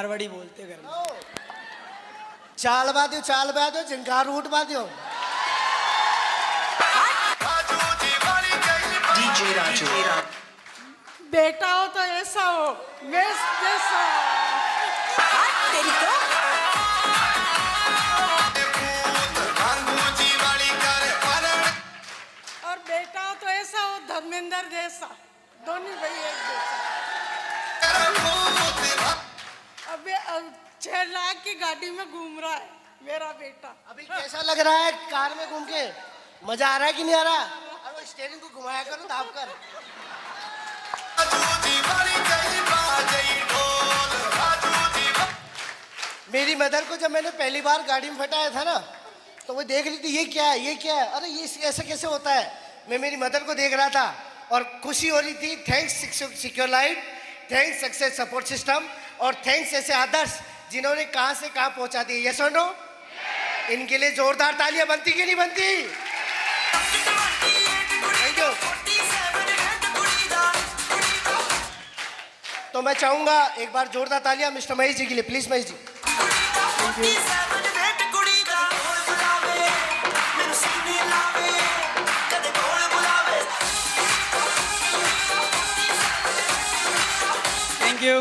मारवाड़ी बोलते घर में। चाल बाध्यो जिनकार रूट बाध्यो। डीजे राजू। बेटा हो तो ऐसा हो, मैं जैसा तेरी तो और बेटा हो तो ऐसा हो धर्मेंद्र जैसा, दोनों भाई एक जैसा। अब 6 लाख की गाड़ी में घूम रहा है मेरा बेटा। अभी कैसा लग रहा है कार में घूम के? मजा आ रहा है कि नहीं आ रहा? अरे स्टीयरिंग को घुमाया करो दाब कर। मेरी मदर को जब मैंने पहली बार गाड़ी में फटाया था ना, तो वो देख रही थी ये क्या है ये क्या है, अरे ये ऐसा कैसे होता है। मैं मेरी मदर को देख रहा था और खुशी हो रही थी। Thanks secure life, thanks success support system और थैंक्स ऐसे आदर्श जिन्होंने कहां से कहां पहुंचा दिए। यस और नो? इनके लिए जोरदार तालियां बनती कि नहीं बनती? Thank you. तो मैं चाहूंगा एक बार जोरदार तालियां मिस्टर महेश जी के लिए, please Mahesh ji. Thank you.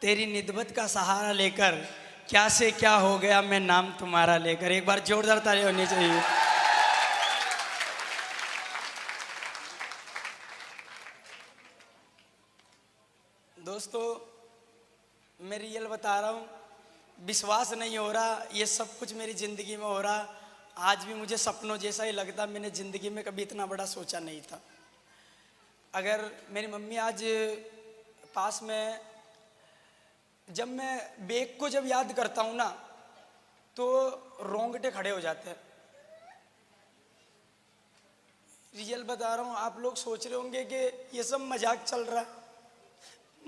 तेरी निदबत का सहारा लेकर क्या से क्या हो गया मैं नाम तुम्हारा लेकर। एक बार जोरदार ताली होनी चाहिए। दोस्तों मैं रियल बता रहा हूँ, विश्वास नहीं हो रहा ये सब कुछ मेरी ज़िंदगी में हो रहा। आज भी मुझे सपनों जैसा ही लगता। मैंने ज़िंदगी में कभी इतना बड़ा सोचा नहीं था। अगर मेरी मम्मी आज पास में, जब मैं बेग को जब याद करता हूँ ना तो रोंगटे खड़े हो जाते हैं। रियल बता रहा हूँ। आप लोग सोच रहे होंगे कि ये सब मजाक चल रहा है।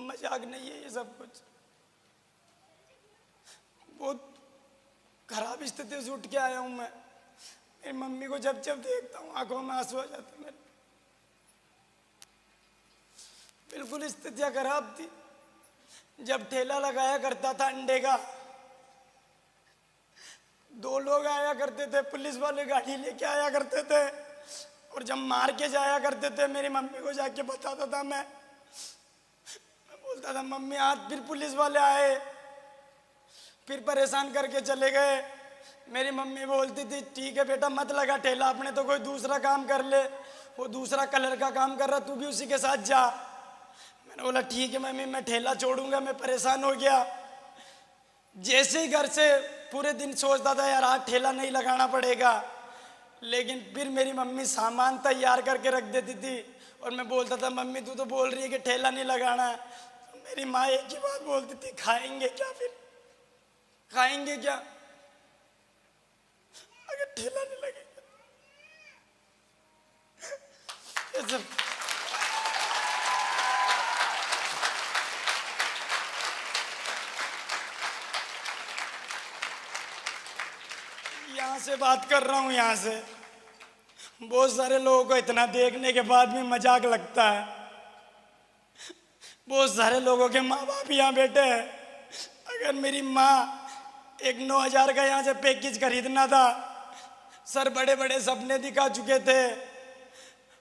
मजाक नहीं है ये सब कुछ। बहुत खराब स्थिति से उठ के आया हूँ मैं। मेरी मम्मी को जब जब देखता हूँ आंखों में आंसू आ जाते हैं मेरे। बिल्कुल स्थितियाँ खराब थी। जब ठेला लगाया करता था अंडे का, 2 लोग आया करते थे, पुलिस वाले गाड़ी लेके आया करते थे और जब मार के जाया करते थे मेरी मम्मी को जाके बताता था मैं बोलता था मम्मी आज फिर पुलिस वाले आए, फिर परेशान करके चले गए। मेरी मम्मी बोलती थी ठीक है बेटा मत लगा ठेला, अपने तो कोई दूसरा काम कर ले, वो दूसरा कलर का काम कर रहा तू भी उसी के साथ जा। मैंने बोला ठीक है मम्मी मैं ठेला छोड़ूंगा। मैं परेशान हो गया। जैसे ही घर से पूरे दिन सोचता था यार आज ठेला नहीं लगाना पड़ेगा, लेकिन फिर मेरी मम्मी सामान तैयार करके रख देती थी और मैं बोलता था मम्मी तू तो बोल रही है कि ठेला नहीं लगाना है। तो मेरी माँ एक ही बात बोलती थी खाएंगे क्या, फिर खाएंगे क्या अगर ठेला नहीं लगेगा। ये सब यहाँ से बात कर रहा हूँ। यहाँ से बहुत सारे लोगों को इतना देखने के बाद भी मजाक लगता है। बहुत सारे लोगों के माँ बाप यहाँ बैठे हैं। अगर मेरी माँ एक 9,000 का यहाँ से पैकेज खरीदना था, सर बड़े बड़े सपने दिखा चुके थे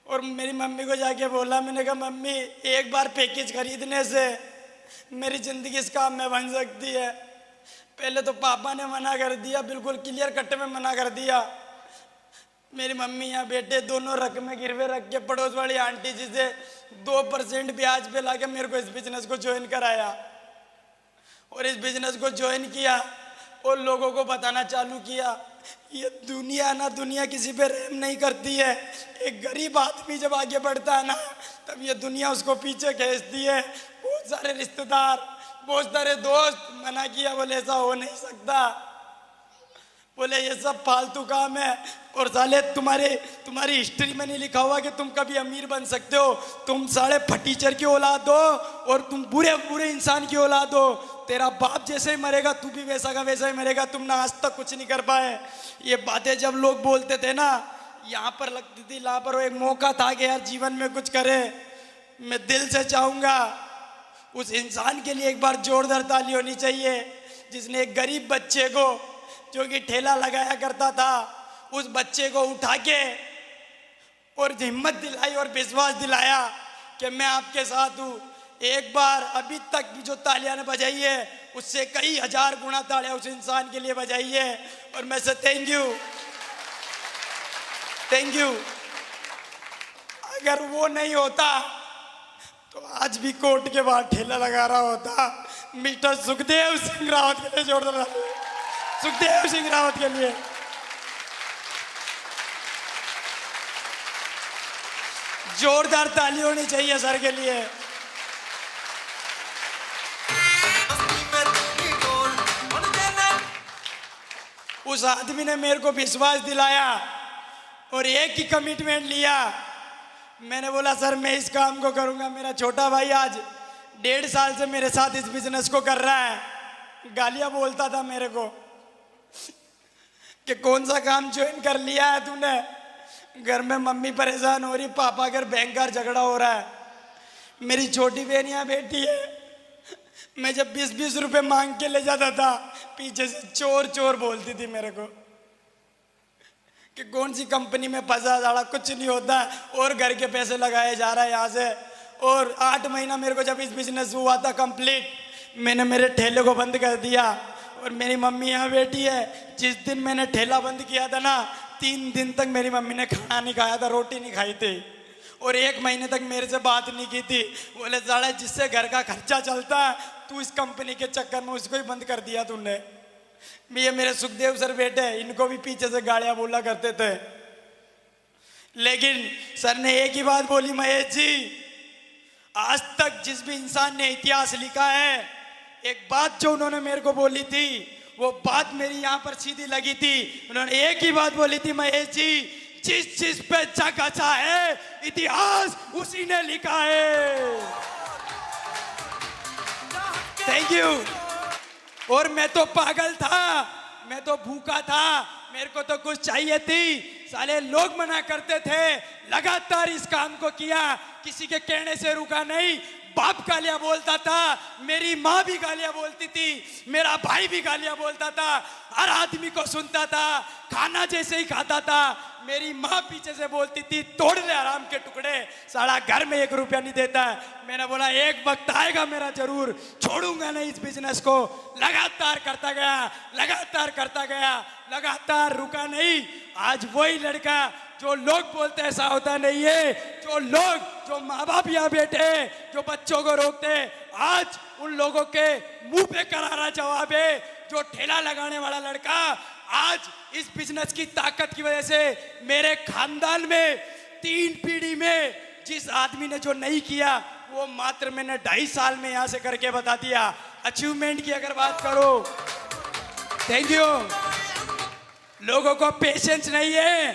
और मेरी मम्मी को जाके बोला, मैंने कहा मम्मी एक बार पैकेज खरीदने से मेरी ज़िंदगी इस काम में बन सकती है। पहले तो पापा ने मना कर दिया, बिल्कुल क्लियर कट में मना कर दिया। मेरी मम्मी यहाँ बेटे दोनों रकमें गिरवे रख के पड़ोस वाली आंटी जी से 2% ब्याज पे लाके मेरे को इस बिजनेस को ज्वाइन कराया और इस बिजनेस को ज्वाइन किया और लोगों को बताना चालू किया ये दुनिया ना दुनिया किसी पे रहम नहीं करती है। एक गरीब आदमी जब आगे बढ़ता है ना तब ये दुनिया उसको पीछे खींचती है। बहुत सारे रिश्तेदार बहुत सारे दोस्त मना किया, बोले ऐसा हो नहीं सकता, बोले ये सब फालतू काम है और साले तुम्हारी हिस्ट्री में नहीं लिखा हुआ कि तुम कभी अमीर बन सकते हो। तुम साले फटीचर की औलाद हो और तुम बुरे बुरे इंसान की औलाद हो। तेरा बाप जैसे ही मरेगा तू भी वैसा का वैसा ही मरेगा। तुम ना आज तक कुछ नहीं कर पाए। ये बातें जब लोग बोलते थे ना यहाँ पर लगती थी, यहाँ पर वो एक मौका था कि यार जीवन में कुछ करे। मैं दिल से चाहूँगा उस इंसान के लिए एक बार जोरदार ताली होनी चाहिए जिसने एक गरीब बच्चे को, जो कि ठेला लगाया करता था, उस बच्चे को उठा के और हिम्मत दिलाई और विश्वास दिलाया कि मैं आपके साथ हूँ। एक बार अभी तक भी जो तालियां ने बजाई है उससे कई हजार गुना तालियां उस इंसान के लिए बजाई है और मैं से थैंक यू। अगर वो नहीं होता तो आज भी कोर्ट के बाहर ठेला लगा रहा होता। मिस्टर सुखदेव सिंह रावत के लिए जोरदार, सुखदेव सिंह रावत के लिए। जोरदार ताली होनी चाहिए सर के लिए। उस आदमी ने मेरे को विश्वास दिलाया और एक ही कमिटमेंट लिया। मैंने बोला सर मैं इस काम को करूंगा। मेरा छोटा भाई आज 1.5 साल से मेरे साथ इस बिजनेस को कर रहा है। गालियां बोलता था मेरे को कि कौन सा काम ज्वाइन कर लिया है तूने, घर में मम्मी परेशान हो रही, पापा घर बैंकर झगड़ा हो रहा है, मेरी छोटी बहन यहाँ बैठी है। मैं जब 20-20 रुपए मांग के ले जाता था पीछे से चोर चोर बोलती थी मेरे को कि कौन सी कंपनी में फंसा जाड़ा, कुछ नहीं होता और घर के पैसे लगाए जा रहा है यहाँ से। और 8 महीना मेरे को जब इस बिजनेस हुआ था कंप्लीट, मैंने मेरे ठेले को बंद कर दिया और मेरी मम्मी यहाँ बैठी है। जिस दिन मैंने ठेला बंद किया था ना, 3 दिन तक मेरी मम्मी ने खाना नहीं खाया था, रोटी नहीं खाई थी और 1 महीने तक मेरे से बात नहीं की थी। बोले साला जिससे घर का खर्चा चलता है तू इस कंपनी के चक्कर में उसको ही बंद कर दिया तूने। ये मेरे सुखदेव सर बेटे, इनको भी पीछे से गालियां बोला करते थे, लेकिन सर ने एक ही बात बोली, महेश जी आज तक जिस भी इंसान ने इतिहास लिखा है, एक बात जो उन्होंने मेरे को बोली थी वो बात मेरी यहाँ पर सीधी लगी थी। उन्होंने एक ही बात बोली थी, महेश जी जिस चीज पे जग अच्छा है इतिहास उसी ने लिखा है। Thank you. और मैं तो पागल था, मैं तो भूखा था, मेरे को तो कुछ चाहिए थी। साले लोग मना करते थे, लगातार इस काम को किया, किसी के कहने से रुका नहीं। बाप गालियां बोलता था, मेरी माँ भी गालियां बोलती थी, मेरा भाई भी गालियां बोलता था, हर आदमी को सुनता था। खाना जैसे ही खाता था मेरी माँ पीछे से बोलती थी तोड़ ले आराम के टुकड़े, साला घर में 1 रुपया नहीं देता है। मैंने बोला एक वक्त आएगा मेरा, जरूर छोड़ूंगा नहीं इस बिजनेस को। लगातार करता गया, लगातार करता गया, लगातार रुका नहीं। आज वही लड़का जो लोग बोलते ऐसा होता नहीं है, जो माँ बाप यहाँ बैठे जो बच्चों को रोकते, आज उन लोगों के मुंह पे करारा जवाब है। जो ठेला लगाने वाला लड़का आज इस बिजनेस की ताकत की वजह से मेरे खानदान में 3 पीढ़ी में जिस आदमी ने जो नहीं किया वो मात्र मैंने 2.5 साल में यहाँ से करके बता दिया। अचीवमेंट की अगर बात करो, थैंक यू। लोगों को पेशेंस नहीं है,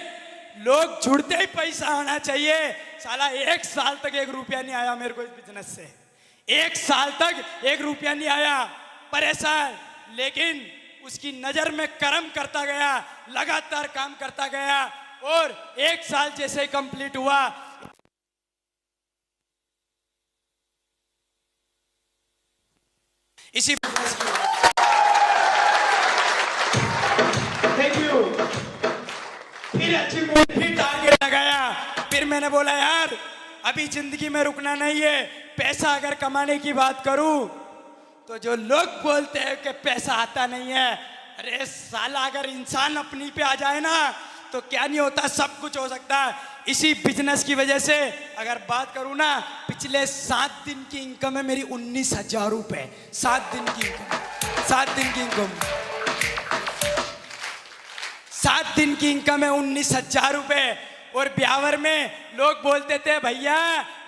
लोग जुड़ते ही पैसा आना चाहिए। साला 1 साल तक 1 रुपया नहीं आया मेरे को इस बिजनेस से, 1 साल तक 1 रुपया नहीं आया, परेशान। लेकिन उसकी नजर में कर्म करता गया, लगातार काम करता गया और 1 साल जैसे ही कंप्लीट हुआ, इसी थैंक यू। फिर अचीवमेंट, फिर टारगेट लगाया। फिर मैंने बोला यार अभी जिंदगी में रुकना नहीं है। पैसा अगर कमाने की बात करूं तो जो लोग बोलते हैं कि पैसा आता नहीं है, अरे साला अगर इंसान अपनी पे आ जाए ना तो क्या नहीं होता, सब कुछ हो सकता है। इसी बिजनेस की वजह से अगर बात करूं ना, पिछले 7 दिन की इनकम है मेरी 19,000 रुपए। 7 दिन की इनकम, 7 दिन की इनकम, 7 दिन की इनकम है 19,000 रुपए। और ब्यावर में लोग बोलते थे भैया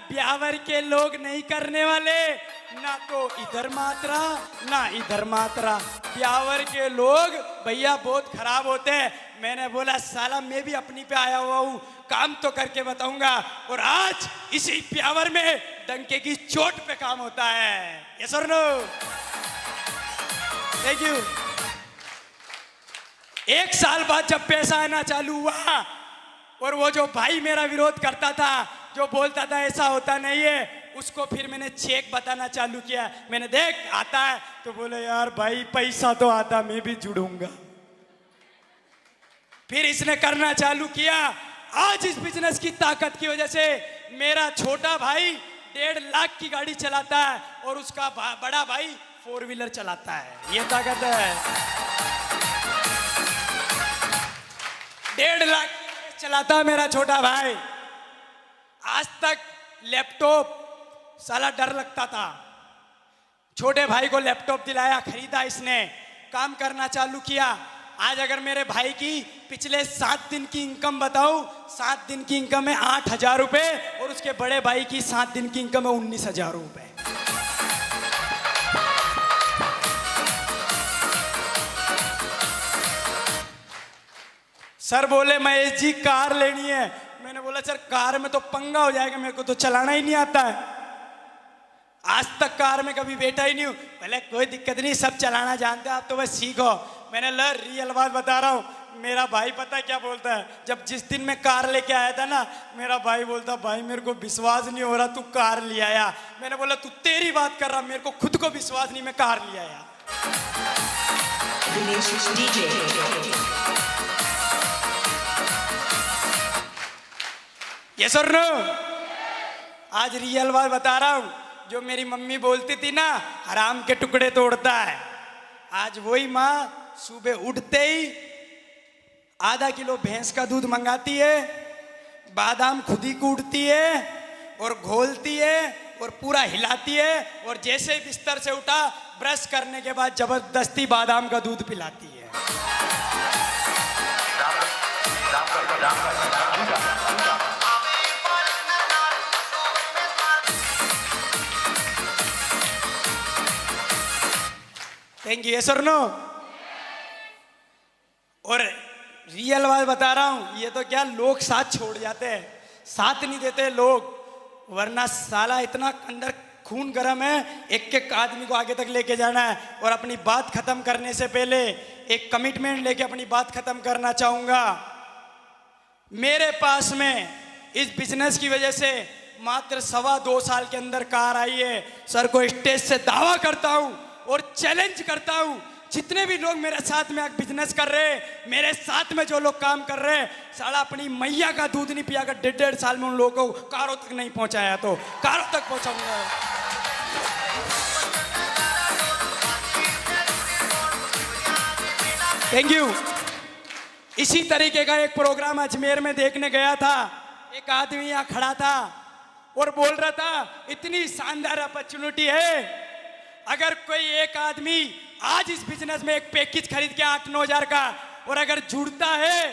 ब्यावर के लोग नहीं करने वाले, ना तो इधर मात्रा ना इधर मात्रा, ब्यावर के लोग भैया बहुत खराब होते हैं। मैंने बोला साला मैं भी अपनी पे आया हुआ हूँ, काम तो करके बताऊंगा। और आज इसी ब्यावर में डंके की चोट पे काम होता है। यस और नो? Thank you. 1 साल बाद जब पैसा आना चालू हुआ और वो जो भाई मेरा विरोध करता था, जो बोलता था ऐसा होता नहीं है, उसको फिर मैंने चेक बताना चालू किया। मैंने देख आता है, तो बोले यार भाई पैसा तो आता, मैं भी जुड़ूंगा। फिर इसने करना चालू किया। आज इस बिजनेस की ताकत की वजह से मेरा छोटा भाई 1.5 लाख की गाड़ी चलाता है और उसका बड़ा भाई 4 व्हीलर चलाता है। ये ताकत है। 1.5 लाख चलाता है मेरा छोटा भाई। आज तक लैपटॉप साला डर लगता था, छोटे भाई को लैपटॉप दिलाया, खरीदा इसने, काम करना चालू किया। आज अगर मेरे भाई की पिछले 7 दिन की इनकम बताऊं, 7 दिन की इनकम है 8,000 रुपए और उसके बड़े भाई की 7 दिन की इनकम है 19,000 रुपए। सर बोले महेश जी कार लेनी है। मैंने बोला सर कार में तो पंगा हो जाएगा, मेरे को तो चलाना ही नहीं आता है, आज तक कार में कभी बैठा ही नहीं हूं। पहले कोई दिक्कत नहीं, सब चलाना जानते हैं, आप तो बस सीखो। मैंने ल रियल बात बता रहा हूँ, मेरा भाई पता है क्या बोलता है, जब जिस दिन मैं कार लेके आया था ना, मेरा भाई बोलता भाई मेरे को विश्वास नहीं हो रहा तू कार ले आया। मैंने बोला तू तेरी बात कर रहा, मेरे को खुद को विश्वास नहीं मैं कार ले आया। ये सुन लो, आज रियल बात बता रहा हूँ। जो मेरी मम्मी बोलती थी ना हराम के टुकड़े तोड़ता है, आज वही माँ सुबह उठते ही आधा किलो भैंस का दूध मंगाती है, बादाम खुद ही कूटती है और घोलती है और पूरा हिलाती है, और जैसे ही बिस्तर से उठा ब्रश करने के बाद जबरदस्ती बादाम का दूध पिलाती है। Thank you. सर नो, और रियल बात बता रहा हूं, ये तो क्या लोग साथ छोड़ जाते हैं, साथ नहीं देते लोग, वरना साला इतना अंदर खून गर्म है, एक एक आदमी को आगे तक लेके जाना है। और अपनी बात खत्म करने से पहले एक कमिटमेंट लेके अपनी बात खत्म करना चाहूंगा। मेरे पास में इस बिजनेस की वजह से मात्र 2.25 साल के अंदर कार आई है। सर को स्टेज से दावा करता हूं और चैलेंज करता हूं, जितने भी लोग मेरे साथ में बिजनेस कर रहे हैं, मेरे साथ में जो लोग काम कर रहे हैं, साला अपनी मैया का दूध नहीं पिया कर 1.5 साल में उन लोगों को कारों तक नहीं पहुंचाया तो कारों तक पहुंचाऊंगा। Thank you. इसी तरीके का एक प्रोग्राम अजमेर में देखने गया था। एक आदमी यहाँ खड़ा था और बोल रहा था इतनी शानदार अपॉर्चुनिटी है, अगर कोई एक आदमी आज इस बिजनेस में एक पैकेज खरीद के 8-9 हजार का और अगर जुड़ता है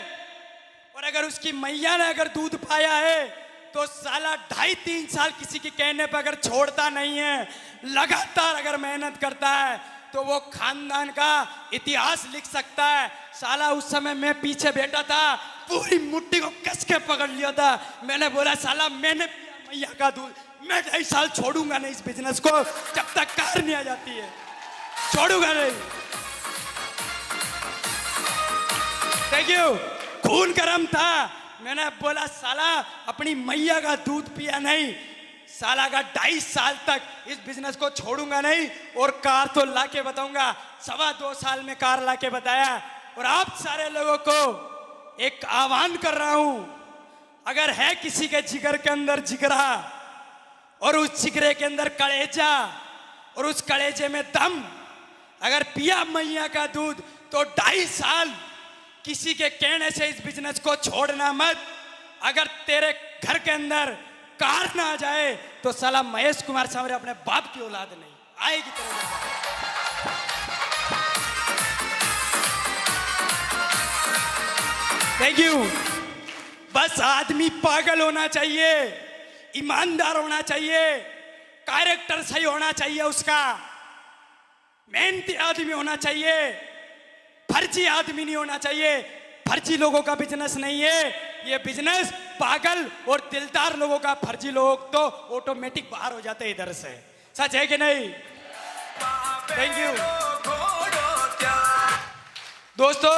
और अगर उसकी मैया ने अगर दूध पाया है तो साला 2.5-3 साल किसी के कहने पर अगर छोड़ता नहीं है, लगातार अगर मेहनत करता है तो वो खानदान का इतिहास लिख सकता है। साला उस समय मैं पीछे बैठा था, पूरी मुट्ठी को कस के पकड़ लिया था। मैंने बोला साला मैंने पिया मैया का दूध, मैं 2.5 साल छोड़ूंगा नहीं इस बिजनेस को, जब तक कार नहीं आ जाती है छोड़ूंगा नहीं। Thank you. खून गर्म था, मैंने बोला साला अपनी मैया का दूध पिया नहीं, साला का 2.5 साल तक इस बिजनेस को छोड़ूंगा नहीं और कार तो लाके बताऊंगा। 2.25 साल में कार लाके बताया। और आप सारे लोगों को एक आह्वान कर रहा हूं, अगर है किसी के जिगर के अंदर जिगरा और उस जिगरे के अंदर कलेजा और उस कलेजे में दम, अगर पिया मैया का दूध तो 2.5 साल किसी के कहने से इस बिजनेस को छोड़ना मत। अगर तेरे घर के अंदर कार ना आ जाए तो साला महेश कुमार सांवरे अपने बाप की औलाद नहीं आएगी तेरे घर। Thank you. बस आदमी पागल होना चाहिए, ईमानदार होना चाहिए, कैरेक्टर सही होना चाहिए, उसका मेहनती आदमी होना चाहिए, फर्जी आदमी नहीं होना चाहिए। फर्जी लोगों का बिजनेस नहीं है ये बिजनेस, पागल और दिलदार लोगों का। फर्जी लोग तो ऑटोमेटिक बाहर हो जाते हैं इधर से। सच है कि नहीं? थैंक यू दोस्तों।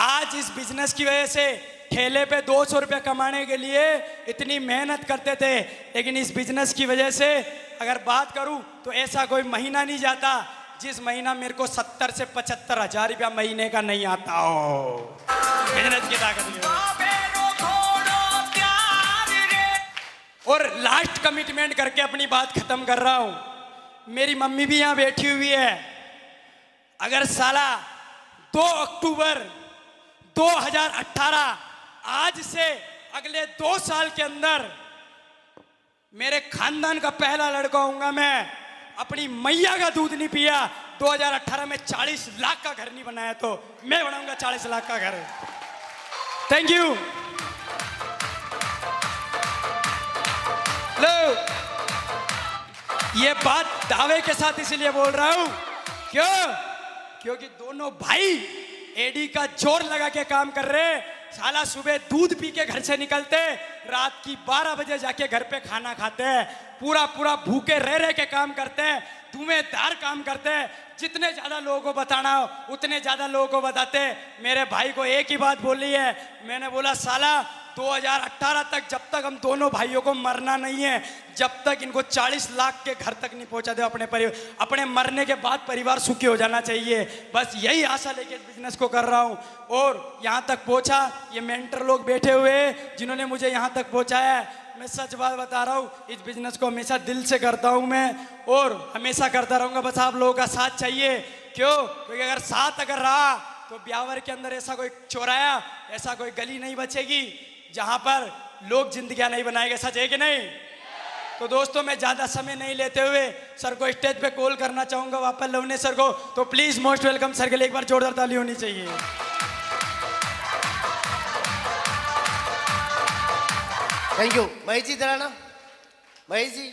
आज इस बिजनेस की वजह से ठेले पे 200 रुपये कमाने के लिए इतनी मेहनत करते थे, लेकिन इस बिजनेस की वजह से अगर बात करूं तो ऐसा कोई महीना नहीं जाता जिस महीना मेरे को 70 से 75 हजार रुपया महीने का नहीं आता हो। बिजनेस की ताकत की वजह से। और लास्ट कमिटमेंट करके अपनी बात खत्म कर रहा हूं। मेरी मम्मी भी यहां बैठी हुई है। अगर साला 2 अक्टूबर 2018 आज से अगले 2 साल के अंदर मेरे खानदान का पहला लड़का होऊंगा मैं, अपनी मैया का दूध नहीं पिया, 2018 में 40 लाख का घर नहीं बनाया तो मैं बनाऊंगा 40 लाख का घर। Thank you. लो, ये बात दावे के साथ इसलिए बोल रहा हूं क्योंकि दोनों भाई एडी का जोर लगा के काम कर रहे। साला सुबह दूध पी के घर से निकलते, रात की 12 बजे जाके घर पे खाना खाते हैं, पूरा भूखे रह के काम करते हैं, धुएंधार काम करते हैं। जितने ज्यादा लोगों को बताना हो उतने ज्यादा लोगों को बताते। मेरे भाई को एक ही बात बोली है, मैंने बोला साला 2018 तक जब तक हम दोनों भाइयों को मरना नहीं है, जब तक इनको 40 लाख के घर तक नहीं पहुंचा दे अपने मरने के बाद परिवार सुखी हो जाना चाहिए। बस यही आशा लेके इस बिजनेस को कर रहा हूं और यहां तक पहुंचा। ये मेंटर लोग बैठे हुए जिन्होंने मुझे यहां तक पहुंचाया है। मैं सच बात बता रहा हूं, इस बिजनेस को हमेशा दिल से करता हूं मैं और हमेशा करता रहूंगा। बस आप लोगों का साथ चाहिए। क्योंकि अगर साथ अगर रहा तो ब्यावर के अंदर ऐसा कोई चौराया, ऐसा कोई गली नहीं बचेगी जहां पर लोग जिंदगियां नहीं बनाएंगे। सच है कि नहीं? तो दोस्तों, मैं ज्यादा समय नहीं लेते हुए सर को स्टेज पे कॉल करना चाहूंगा, वापस लवने सर को। तो प्लीज मोस्ट वेलकम सर के लिए एक बार जोरदार ताली होनी चाहिए। Thank you. महेश जी जरा ना, महेश जी,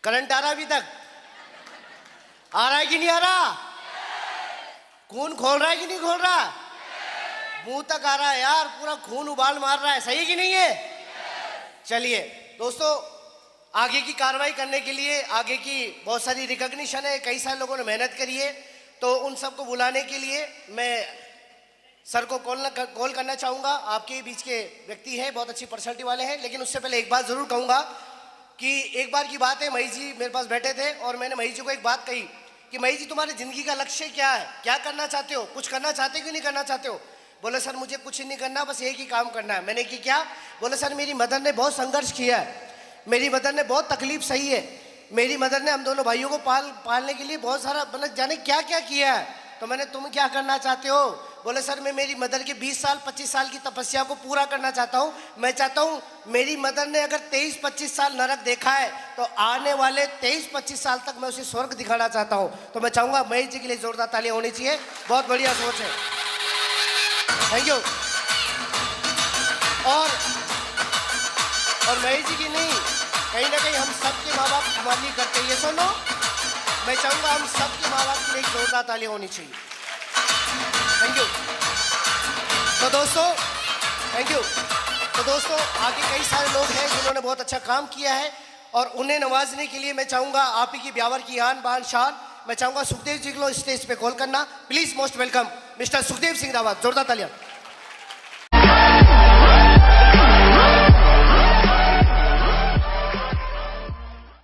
करंट आ रहा अभी तक? आ रहा है कि नहीं आ रहा? खून खोल रहा है कि नहीं खोल रहा? मुंह तक आ रहा है यार, पूरा खून उबाल मार रहा है। सही है कि नहीं है? चलिए दोस्तों, आगे की कार्रवाई करने के लिए आगे की बहुत सारी रिकॉग्निशन है, कई सारे लोगों ने मेहनत करी है, तो उन सबको बुलाने के लिए मैं सर को कॉल करना चाहूँगा। आपके बीच के व्यक्ति हैं, बहुत अच्छी पर्सनैलिटी वाले हैं, लेकिन उससे पहले एक बात ज़रूर कहूँगा कि एक बार की बात है, महेश जी मेरे पास बैठे थे और मैंने महेश जी को एक बात कही कि महेश जी, तुम्हारी ज़िंदगी का लक्ष्य क्या है? क्या करना चाहते हो? कुछ करना चाहते हो कि नहीं करना चाहते हो? बोले सर मुझे कुछ नहीं करना, बस एक ही काम करना है। मैंने कि क्या? बोले सर मेरी मदर ने बहुत संघर्ष किया है, मेरी मदर ने बहुत तकलीफ सही है, मेरी मदर ने हम दोनों भाइयों को पालने के लिए बहुत सारा मतलब जाने क्या क्या किया है। तो मैंने, तुम क्या करना चाहते हो? बोले सर मैं मेरी मदर के 20 साल 25 साल की तपस्या को पूरा करना चाहता हूँ। मैं चाहता हूँ मेरी मदर ने अगर 23-25 साल नरक देखा है तो आने वाले 23-25 साल तक मैं उसे स्वर्ग दिखाना चाहता हूँ। तो मैं चाहूँगा महेश जी के लिए जोरदार तालियां होनी चाहिए, बहुत बढ़िया सोच है। Thank you. और महेश जी की नहीं, कहीं ना कहीं हम सबके माँ बाप हमारे लिए करते हैं, ये सुनो। मैं चाहूँगा हम सबके माँ बाप के लिए एक जोरदार तालियां होनी चाहिए। Thank you. तो दोस्तों, थैंक यू। तो दोस्तों, आगे कई सारे लोग हैं जिन्होंने बहुत अच्छा काम किया है और उन्हें नवाजने के लिए मैं चाहूँगा आप ही की ब्यावर की आन बान शान, मैं चाहूँगा सुखदेव जी को स्टेज पे कॉल करना। Please most welcome mister Sukhdev Singh Rawat. जोरदार तालियां।